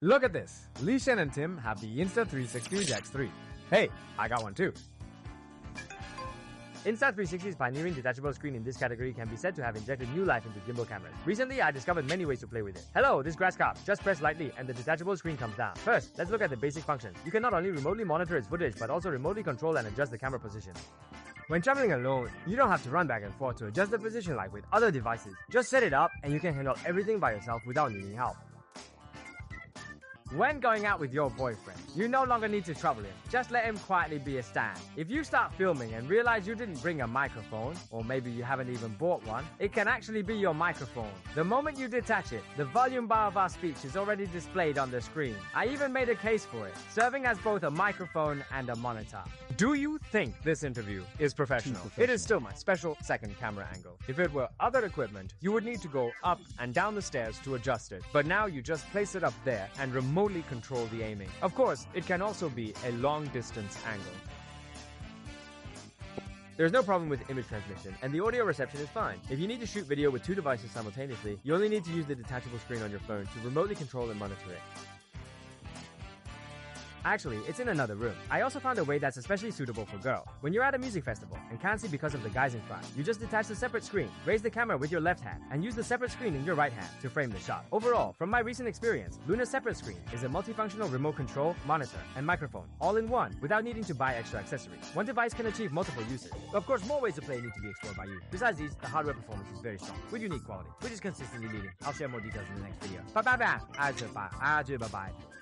Look at this. Li Shen and Tim have the Insta360 X3. Hey, I got one too. Insta360's pioneering detachable screen in this category can be said to have injected new life into gimbal cameras. Recently, I discovered many ways to play with it. Hello, this grass carp. Just press lightly and the detachable screen comes down. First, let's look at the basic functions. You can not only remotely monitor its footage, but also remotely control and adjust the camera position. When traveling alone, you don't have to run back and forth to adjust the position like with other devices. Just set it up and you can handle everything by yourself without needing help. When going out with your boyfriend, you no longer need to trouble him. Just let him quietly be a stand. If you start filming and realize you didn't bring a microphone, or maybe you haven't even bought one, it can actually be your microphone. The moment you detach it, the volume bar of our speech is already displayed on the screen. I even made a case for it, serving as both a microphone and a monitor. Do you think this interview is professional? It is still my special second camera angle. If it were other equipment, you would need to go up and down the stairs to adjust it. But now you just place it up there and remotely control the aiming. Of course, it can also be a long distance angle. There's no problem with image transmission, and the audio reception is fine. If you need to shoot video with two devices simultaneously, you only need to use the detachable screen on your phone to remotely control and monitor it. Actually, it's in another room. I also found a way that's especially suitable for girls. When you're at a music festival and can't see because of the guys in front, you just detach the separate screen, raise the camera with your left hand, and use the separate screen in your right hand to frame the shot. Overall, from my recent experience, Luna's separate screen is a multifunctional remote control, monitor, and microphone, all in one, without needing to buy extra accessories. One device can achieve multiple uses. Of course, more ways to play need to be explored by you. Besides these, the hardware performance is very strong, with unique quality, which is consistently leading. I'll share more details in the next video. Bye bye bye. Bye bye.